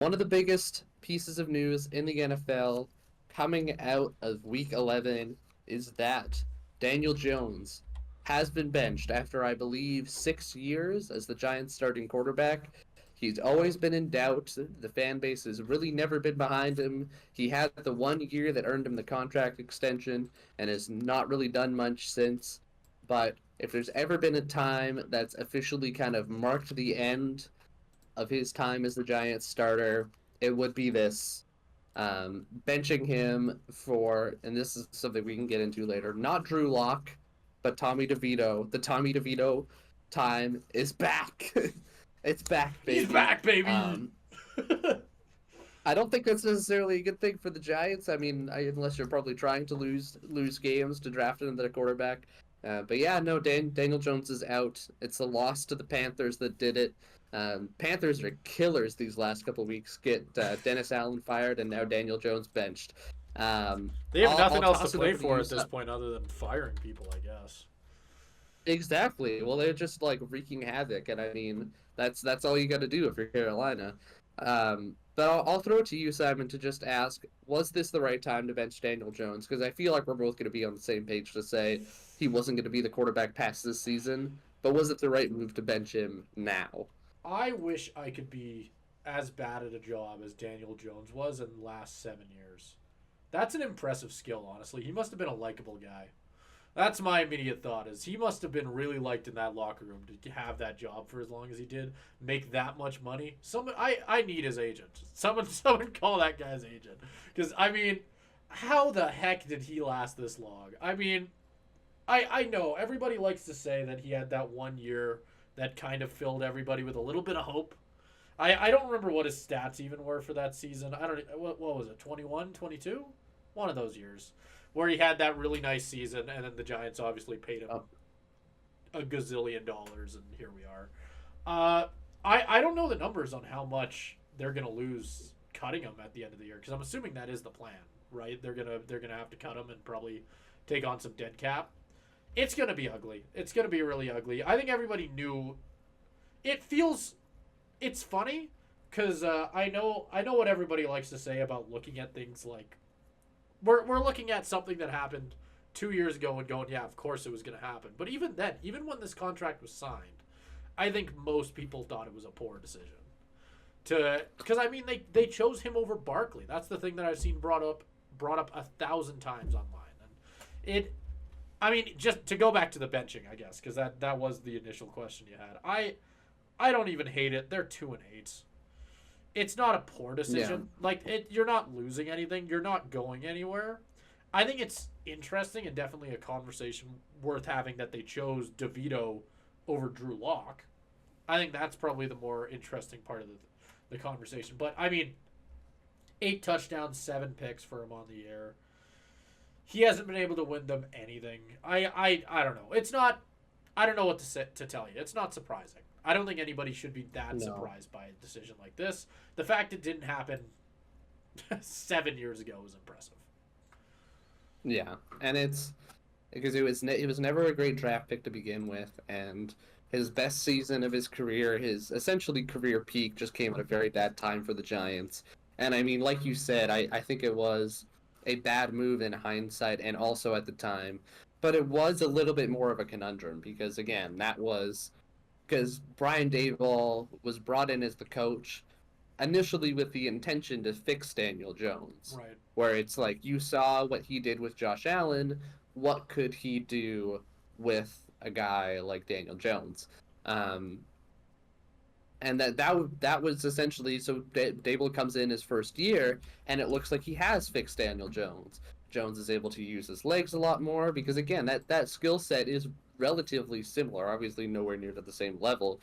One of the biggest pieces of news in the NFL coming out of Week 11 is that Daniel Jones has been benched after, I believe, 6 years as the Giants' starting quarterback. He's always been in doubt. The fan base has really never been behind him. He had the 1 year that earned him the contract extension and has not really done much since. But if there's ever been a time that's officially kind of marked the end of his time as the Giants starter, it would be this. Benching him for, and this is something we can get into later, not Drew Lock, but Tommy DeVito. The Tommy DeVito time is back. It's back, He's baby. back, baby. Um, I don't think that's necessarily a good thing for the Giants. I mean, unless you're probably trying to lose games to draft another quarterback. But yeah, no, Daniel Jones is out. It's a loss to the Panthers that did it. Panthers are killers these last couple weeks. Get Dennis Allen fired and now Daniel Jones benched. They have I'll nothing else to toss it play over to for you. at this point other than firing people, I guess. Exactly. Well, they're just like wreaking havoc, and I mean that's all you got to do if you're Carolina. But I'll throw it to you, Simon, to just ask: was this the right time to bench Daniel Jones? Because I feel like we're both going to be on the same page to say he wasn't going to be the quarterback past this season. But was it the right move to bench him now? I wish I could be as bad at a job as Daniel Jones was in the last 7 years. That's an impressive skill, honestly. He must have been a likable guy. That's my immediate thought is he must have been really liked in that locker room to have that job for as long as he did, make that much money. I need his agent. Someone call that guy's agent. Because I mean, how the heck did he last this long? I mean, I know everybody likes to say that he had that 1 year that kind of filled everybody with a little bit of hope. I don't remember what his stats even were for that season. I don't what was it? 21, 22? One of those years where he had that really nice season, and then the Giants obviously paid him Oh, a gazillion dollars, and here we are. I don't know the numbers on how much they're gonna lose cutting him at the end of the year because I'm assuming that is the plan, right? They're gonna have to cut him and probably take on some dead cap. It's gonna be ugly. It's gonna be really ugly. I think everybody knew. It feels. It's funny because I know what everybody likes to say about looking at things like we're looking at something that happened 2 years ago and going, yeah, of course it was going to happen. But even then, even when this contract was signed, I think most people thought it was a poor decision. Because I mean they chose him over Barkley. That's the thing that I've seen brought up 1,000 times online. And it, I mean, just to go back to the benching, I guess, because that was the initial question you had. I don't even hate it. They're 2-8. It's not a poor yeah. decision. Like you're not losing anything. You're not going anywhere. I think it's interesting and definitely a conversation worth having that they chose DeVito over Drew Lock. I think that's probably the more interesting part of the conversation. But I mean, 8 touchdowns, 7 picks for him on the air. He hasn't been able to win them anything. I don't know. It's not. I don't know what to tell you. It's not surprising. I don't think anybody should be that No. surprised by a decision like this. The fact it didn't happen 7 years ago was impressive. Yeah, and it's because it was never a great draft pick to begin with, and his best season of his career, his essentially career peak, just came at a very bad time for the Giants. And I mean, like you said, I think it was a bad move in hindsight, and also at the time, but it was a little bit more of a conundrum because again, that was because Brian Daboll was brought in as the coach initially with the intention to fix Daniel Jones, Right. where it's like you saw what he did with Josh Allen, what could he do with a guy like Daniel Jones? Um, and that was essentially so Dable comes in his first year, and it looks like he has fixed Daniel Jones. Jones is able to use his legs a lot more because again that skill set is relatively similar, obviously nowhere near to the same level,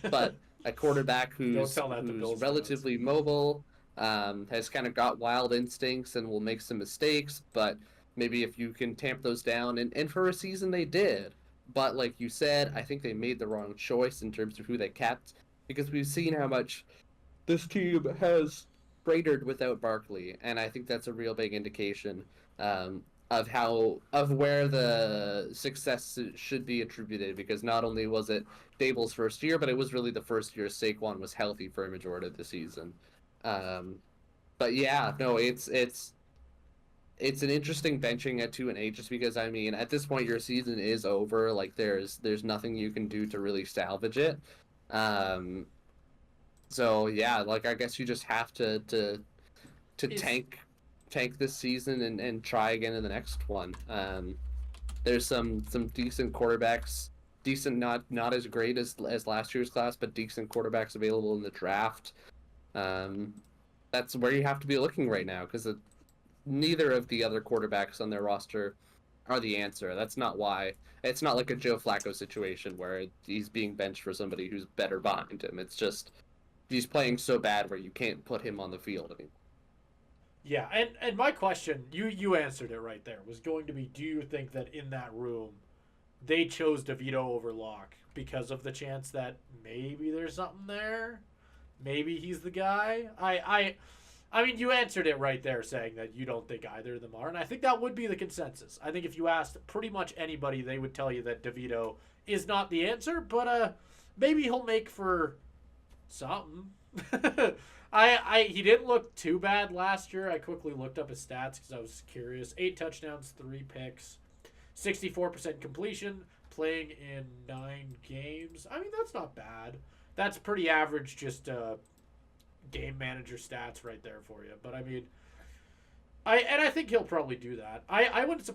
but a quarterback Don't who's tell that to who's Bills fans. relatively mobile, has kind of got wild instincts and will make some mistakes, but maybe if you can tamp those down, and for a season they did. But like you said, I think they made the wrong choice in terms of who they kept because we've seen how much this team has cratered without Barkley, and I think that's a real big indication of where the success should be attributed. Because not only was it Dable's first year, but it was really the first year Saquon was healthy for a majority of the season. Um, but yeah, no, it's an interesting benching at 2-8 just because I mean at this point your season is over. Like there's nothing you can do to really salvage it. Um, so yeah, like I guess you just have to Is tank this season and try again in the next one. There's some decent quarterbacks, decent not as great as last year's class, but decent quarterbacks available in the draft. Um, that's where you have to be looking right now because neither of the other quarterbacks on their roster are the answer. That's not why. It's not like a Joe Flacco situation where he's being benched for somebody who's better behind him. It's just he's playing so bad where you can't put him on the field anymore. Yeah, and my question, you answered it right there, was going to be, do you think that in that room they chose DeVito over Locke because of the chance that maybe there's something there? Maybe he's the guy? I mean, you answered it right there saying that you don't think either of them are, and I think that would be the consensus. I think if you asked pretty much anybody, they would tell you that DeVito is not the answer, but maybe he'll make for something. He didn't look too bad last year. I quickly looked up his stats because I was curious. 8 touchdowns, 3 picks, 64% completion, playing in 9 games. I mean, that's not bad. That's pretty average, just game manager stats right there for you. But I mean, I think he'll probably do that. I wouldn't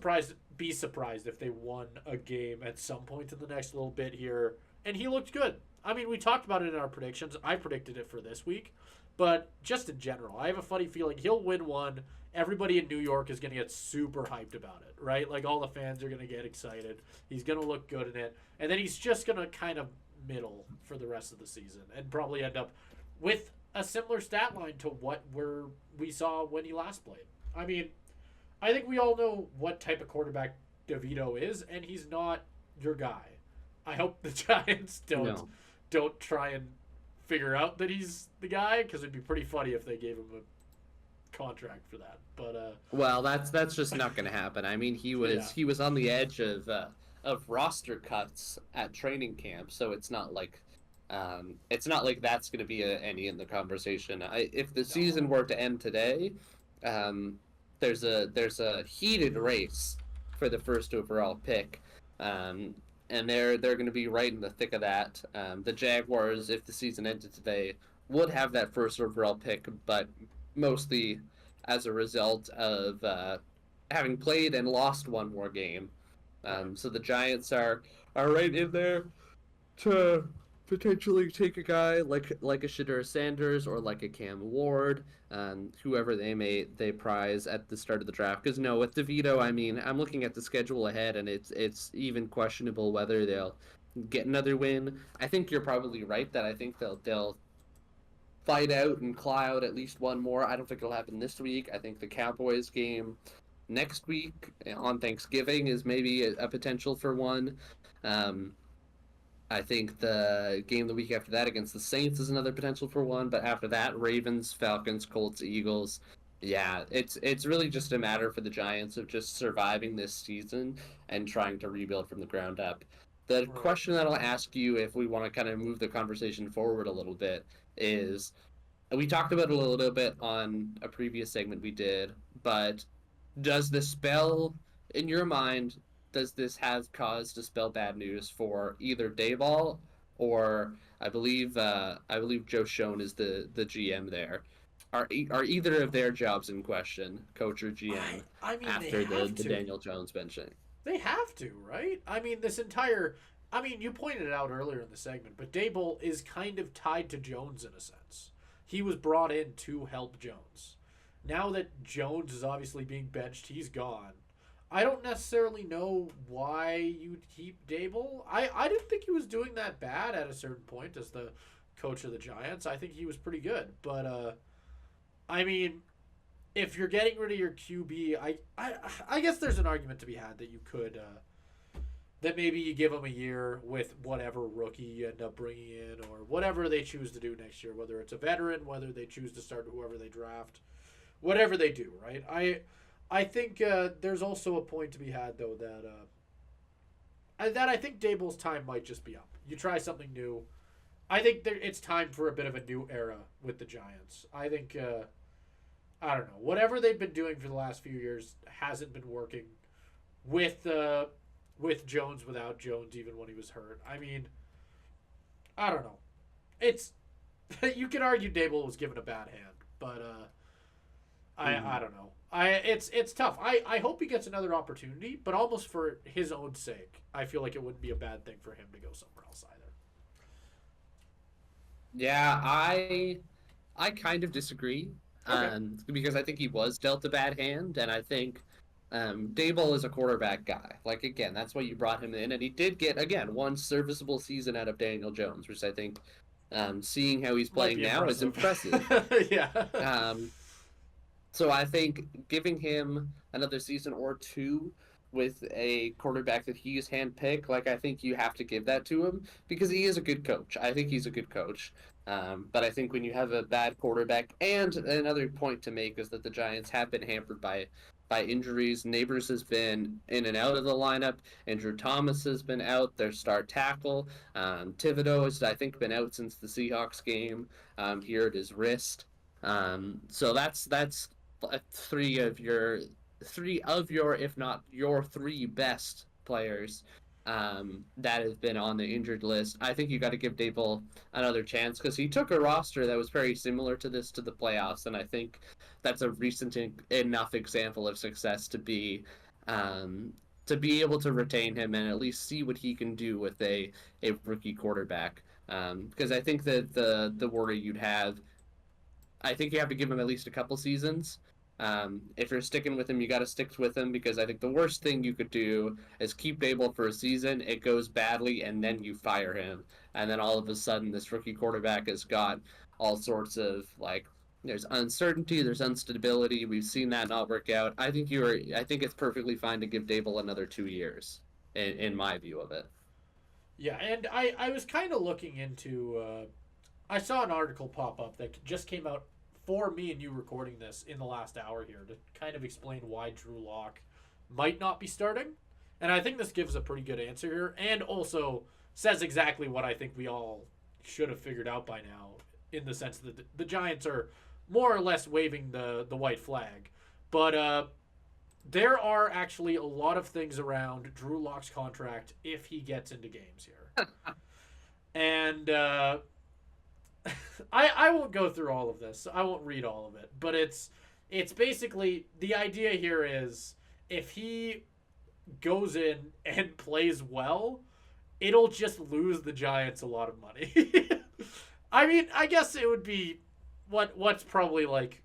be surprised if they won a game at some point in the next little bit here. And he looked good. I mean, we talked about it in our predictions. I predicted it for this week. But just in general, I have a funny feeling he'll win one. Everybody in New York is going to get super hyped about it, right? Like all the fans are going to get excited. He's going to look good in it. And then he's just going to kind of middle for the rest of the season and probably end up with a similar stat line to what we saw when he last played. I mean, I think we all know what type of quarterback DeVito is, and he's not your guy. I hope the Giants No. don't try and figure out that he's the guy because it'd be pretty funny if they gave him a contract for that. But Well, that's just not going to happen. I mean, yeah, he was on the edge of roster cuts at training camp, so it's not like that's going to be any in the conversation. If the no, season were to end today, um, there's a heated race for the first overall pick, and they're going to be right in the thick of that. The Jaguars, if the season ended today, would have that first overall pick, but mostly as a result of having played and lost one more game. right. So the Giants are right in there to potentially take a guy like a Shadur Sanders or like a Cam Ward, whoever they prize at the start of the draft. Because no, with DeVito, I mean, I'm looking at the schedule ahead, and it's even questionable whether they'll get another win. I think you're probably right that I think they'll fight out and claw out at least one more. I don't think it'll happen this week. I think the Cowboys game next week on Thanksgiving is maybe a potential for one. Um, I think the game the week after that against the Saints is another potential for one. But after that, Ravens, Falcons, Colts, Eagles. Yeah, it's really just a matter for the Giants of just surviving this season and trying to rebuild from the ground up. The Right. question that I'll ask you, if we want to kind of move the conversation forward a little bit, is we talked about it a little bit on a previous segment we did, but does the spell in your mind, does this have cause to spell bad news for either Dayball or I believe Joe Schoen is the GM there. Are either of their jobs in question, coach or GM, I mean they after have the to. Daniel Jones benching? They have to, right? I mean, this entire. I mean, you pointed it out earlier in the segment, but Dable is kind of tied to Jones in a sense. He was brought in to help Jones. Now that Jones is obviously being benched, he's gone. I don't necessarily know why you'd keep Dable. I didn't think he was doing that bad at a certain point as the coach of the Giants. I think he was pretty good. But, I mean, if you're getting rid of your QB, I guess there's an argument to be had that you could that maybe you give him a year with whatever rookie you end up bringing in or whatever they choose to do next year, whether it's a veteran, whether they choose to start whoever they draft, whatever they do, right? I think there's also a point to be had though that I think Dable's time might just be up. You try something new. I think it's time for a bit of a new era with the Giants. I think I don't know, whatever they've been doing for the last few years hasn't been working with Jones, without Jones, even when he was hurt. I mean, I don't know. It's you could argue Dable was given a bad hand, but I don't know. It's tough. I hope he gets another opportunity, but almost for his own sake, I feel like it wouldn't be a bad thing for him to go somewhere else either. Yeah, I kind of disagree, Okay. because I think he was dealt a bad hand, and I think Daboll is a quarterback guy. Like again, that's why you brought him in, and he did get again one serviceable season out of Daniel Jones, which I think, seeing how he's Might playing be now, is impressive. impressive. Yeah. Um, so I think giving him another season or two with a quarterback that he's handpicked, like I think you have to give that to him because he is a good coach. I think he's a good coach. But I think when you have a bad quarterback, and another point to make is that the Giants have been hampered by injuries. Neighbors has been in and out of the lineup. Andrew Thomas has been out, their star tackle. Thibodeau has, I think, been out since the Seahawks game. He hurt his wrist. So that's three of your, if not your three best players, that have been on the injured list. I think you got to give Dable another chance because he took a roster that was very similar to this to the playoffs, and I think that's a recent enough example of success to be able to retain him and at least see what he can do with a rookie quarterback. Because I think that the worry you'd have, I think you have to give him at least a couple seasons. If you're sticking with him, you got to stick with him because I think the worst thing you could do is keep Dable for a season. It goes badly, and then you fire him, and then all of a sudden, this rookie quarterback has got all sorts of like. There's uncertainty. There's instability. We've seen that not work out. I think you are. I think it's perfectly fine to give Dable another 2 years, in my view of it. Yeah, and I was kind of looking into. I saw an article pop up that just came out for me and you recording this in the last hour here to kind of explain why Drew Lock might not be starting. And I think this gives a pretty good answer here and also says exactly what I think we all should have figured out by now, in the sense that the Giants are more or less waving the white flag. But there are actually a lot of things around Drew Lock's contract if he gets into games here. And I won't go through all of this. I won't read all of it, but it's basically the idea here is if he goes in and plays well, it'll just lose the Giants a lot of money. I mean, I guess it would be what's probably like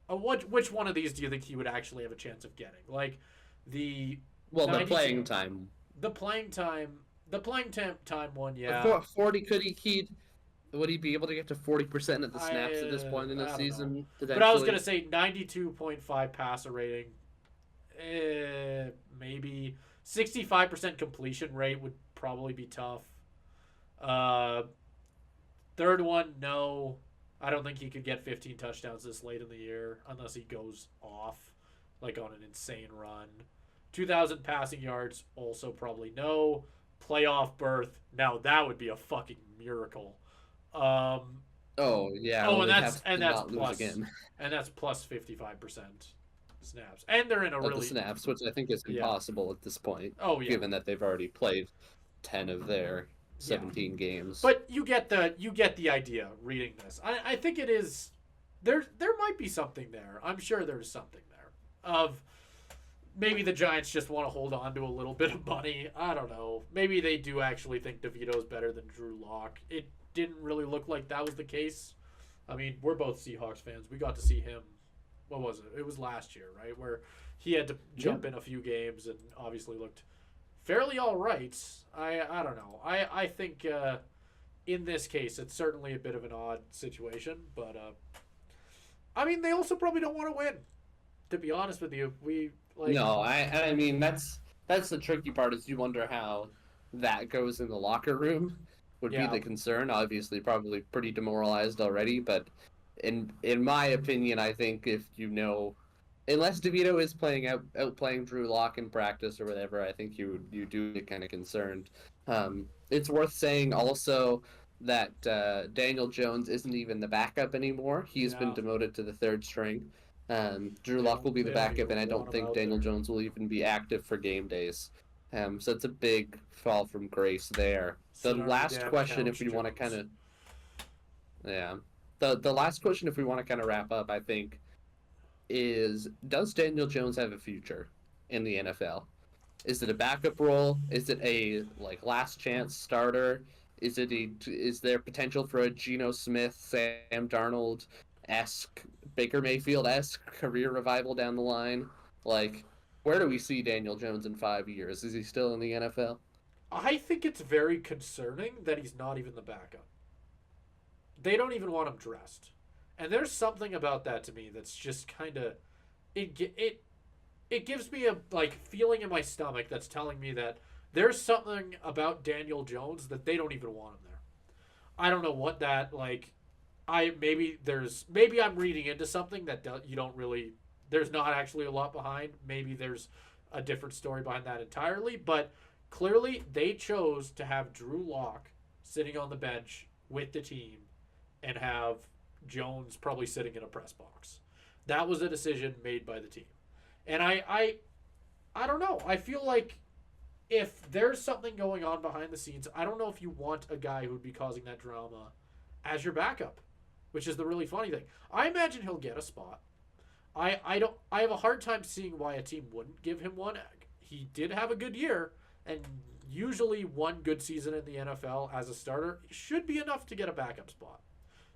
which one of these do you think he would actually have a chance of getting? Like the Well, the 92 playing time. the playing time the playing time one, yeah. 40 could he would he be able to get to 40% of the snaps at this point in the I don't know. season But I was potentially? gonna say 92.5 passer rating. Maybe 65% completion rate would probably be tough. Uh, third one, no. I don't think he could get 15 touchdowns this late in the year unless he goes off like on an insane run. 2,000 passing yards, also probably no. Playoff berth, now that would be a fucking miracle. Um, Oh yeah, oh, well and they'd that's have to and that's not lose plus again and that's plus 55% snaps, and they're in a of the really snaps, which I think is yeah. impossible at this point, Oh yeah, given that they've already played 10 of their yeah. 17 games. But you get the idea reading this. I think it is there might be something there. I'm sure there's something there of maybe the Giants just want to hold on to a little bit of money. I don't know. Maybe they do actually think DeVito's better than Drew Lock. It didn't really look like that was the case. I mean, we're both Seahawks fans. We got to see him. What was it? It was last year, right? Where he had to Yeah. jump in a few games and obviously looked fairly all right. I don't know. I think in this case it's certainly a bit of an odd situation, but I mean they also probably don't want to win. To be honest with you, we like No, I mean that's the tricky part is you wonder how that goes in the locker room would be yeah the concern. Obviously, probably pretty demoralized already, but in my opinion, I think if you know, unless DeVito is outplaying Drew Lock in practice or whatever, I think you do get kind of concerned. It's worth saying also. that Daniel Jones isn't even the backup anymore. He's been Yeah, demoted to the third string. Drew Lock will be the they don't backup, even and I want don't him think out Daniel there. Jones will even be active for game days. So it's a big fall from grace there. The Sit on your last damn question, if couch, we want to kind Jones. of, yeah, the last question, if we want to kind of wrap up, I think is, does Daniel Jones have a future in the NFL? Is it a backup role? Is it a like last chance starter? Is there potential for a Geno Smith, Sam Darnold esque, Baker Mayfield esque career revival down the line? Like, where do we see Daniel Jones in 5 years? Is he still in the NFL? I think it's very concerning that he's not even the backup. They don't even want him dressed, and there's something about that to me that's just kind of it gives me a like feeling in my stomach that's telling me that there's something about Daniel Jones that they don't even want him there. I don't know what that like. Maybe I'm reading into something that you don't really. There's not actually a lot behind. Maybe there's a different story behind that entirely. But clearly, they chose to have Drew Lock sitting on the bench with the team, and have Jones probably sitting in a press box. That was a decision made by the team, and I don't know. I feel like if there's something going on behind the scenes, I don't know if you want a guy who'd be causing that drama as your backup, which is the really funny thing. I imagine he'll get a spot. I have a hard time seeing why a team wouldn't give him one. He did have a good year, and usually one good season in the NFL as a starter should be enough to get a backup spot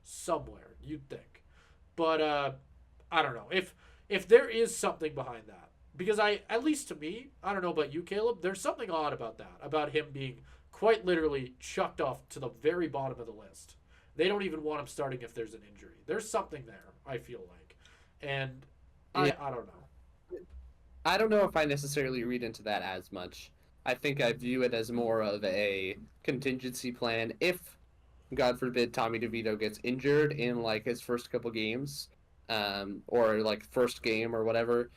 somewhere. You'd think, but I don't know if there is something behind that, because I, at least to me, I don't know about you, Caleb. There's something odd about that, about him being quite literally chucked off to the very bottom of the list. They don't even want him starting if there's an injury. There's something there, I feel like. And Yeah, I don't know. I don't know if I necessarily read into that as much. I think I view it as more of a contingency plan if, God forbid, Tommy DeVito gets injured in like his first couple games, or like first game or whatever.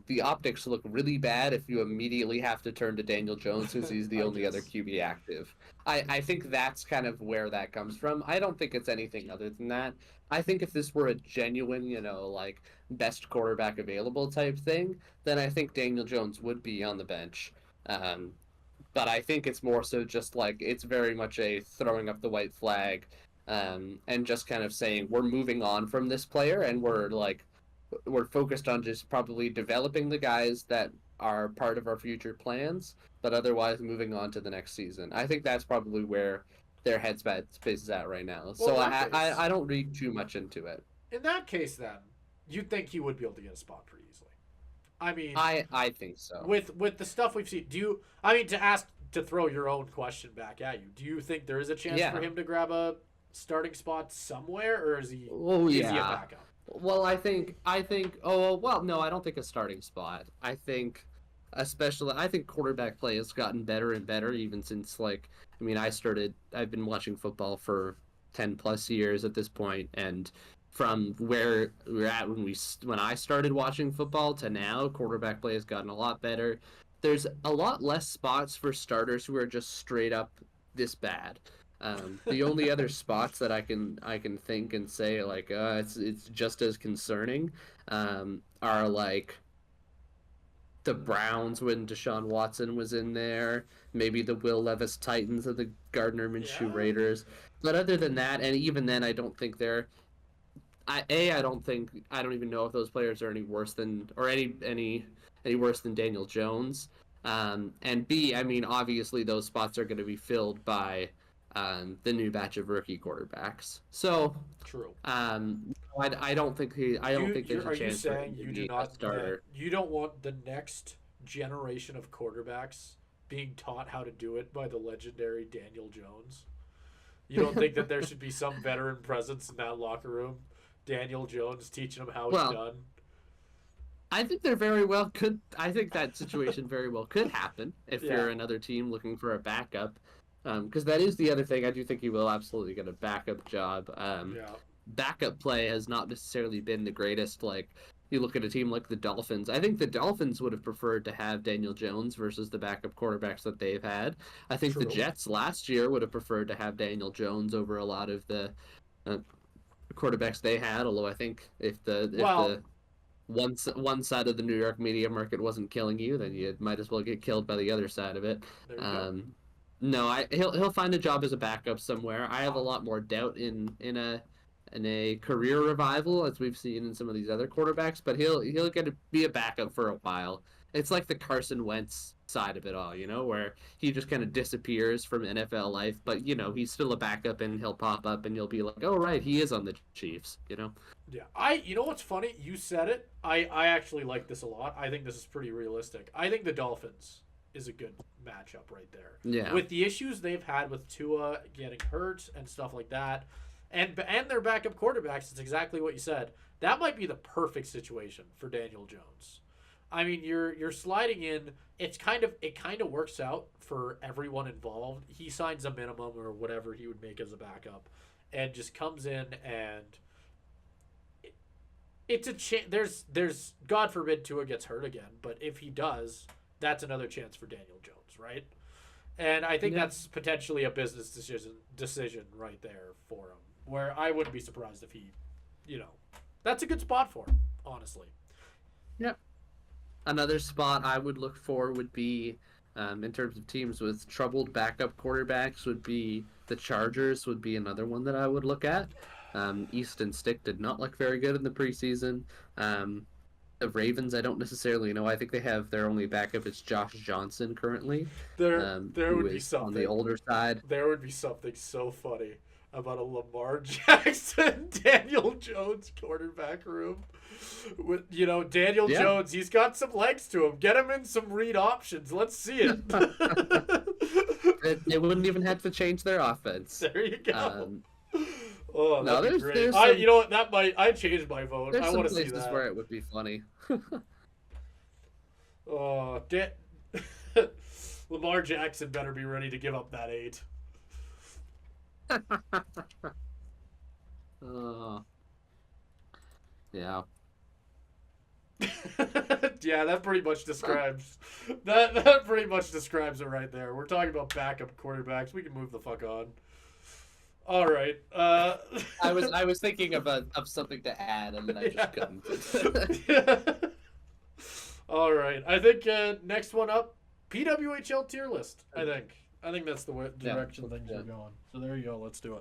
The optics look really bad if you immediately have to turn to Daniel Jones since he's the I only other guess. QB active. I think that's kind of where that comes from. I don't think it's anything other than that. I think if this were a genuine, like best quarterback available type thing, then I think Daniel Jones would be on the bench. Um, but I think it's more so just like it's very much a throwing up the white flag, and just kind of saying we're moving on from this player and we're focused on just probably developing the guys that are part of our future plans, but otherwise moving on to the next season. I think that's probably where their headspace is at right now. Well, So in that case, I don't read too much into it. then you'd think he would be able to get a spot pretty easily. I mean, I think so. with the stuff we've seen, do you? I mean, to throw your own question back at you, do you think there is a chance for Yeah. him to grab a starting spot somewhere, or Oh is he a yeah. backup? Well, I think. Oh well, no, I don't think a starting spot. I think quarterback play has gotten better and better even since I mean I've been watching football for 10 plus years at this point, and from where we were at when I started watching football to now, quarterback play has gotten a lot better. There's a lot less spots for starters who are just straight up this bad. The only other spots that I can think and say it's just as concerning, are like the Browns when Deshaun Watson was in there, maybe the Will Levis Titans or the Gardner Minshew Yeah. Raiders. But other than that, and even then, I don't think they're. I don't even know if those players are any worse than or any worse than Daniel Jones. And B, I mean, obviously those spots are going to be filled by the new batch of rookie quarterbacks. So True. I don't think I don't think there's a Are you chance for him saying to you do be a not starter. you don't want the next generation of quarterbacks being taught how to do it by the legendary Daniel Jones? You don't think that there should be some veteran presence in that locker room? Daniel Jones teaching them how it's Well, done. I think there very well could. I think that situation very well could happen if Yeah. you're another team looking for a backup. Because that is the other thing. I do think he will absolutely get a backup job. Yeah. backup play has not necessarily been the greatest. Like, you look at a team like the Dolphins. I think the Dolphins would have preferred to have Daniel Jones versus the backup quarterbacks that they've had. I think the True. Jets last year would have preferred to have Daniel Jones over a lot of the uh, quarterbacks they had. Although I think if Well, the one side of the New York media market wasn't killing you, then you might as well get killed by the other side of it. there you go. Um, no, he'll find a job as a backup somewhere. I have a lot more doubt in a career revival as we've seen in some of these other quarterbacks, but he'll get to be a backup for a while. It's like the Carson Wentz side of it all, where he just kind of disappears from NFL life, but he's still a backup and he'll pop up and you'll be like, "Oh right, he is on the Chiefs." Yeah, you know what's funny? You said it. I actually like this a lot. I think this is pretty realistic. I think the Dolphins is a good matchup right there. Yeah. With the issues they've had with Tua getting hurt and stuff like that, and their backup quarterbacks, it's exactly what you said. That might be the perfect situation for Daniel Jones. I mean, you're sliding in. It kind of works out for everyone involved. He signs a minimum or whatever he would make as a backup, and just comes in and it's a chance. There's God forbid Tua gets hurt again, but if he does, that's another chance for Daniel Jones, right? And I think that's potentially a business decision right there for him. Where I wouldn't be surprised if he, that's a good spot for him, honestly. Yep. Another spot I would look for would be, in terms of teams with troubled backup quarterbacks, would be the Chargers. Would be another one that I would look at. Easton Stick did not look very good in the preseason. The Ravens, I don't necessarily know. I think they have their only backup is Josh Johnson currently. There who would be is something on the older side. There would be something so funny about a Lamar Jackson, Daniel Jones quarterback room. With Daniel Jones, he's got some legs to him. Get him in some read options. Let's see it. They wouldn't even have to change their offense. There you go. No, that'd be great. there's some, you know what? I changed my vote. I want to see places that. where it would be funny. Lamar Jackson better be ready to give up that 8. Yeah. Yeah, that pretty much describes that pretty much describes it right there. We're talking about backup quarterbacks. We can move the fuck on. All right. I was thinking of something to add, and then I just couldn't. All right. I think next one up, PWHL tier list. I think that's the direction things are going. So there you go. Let's do it.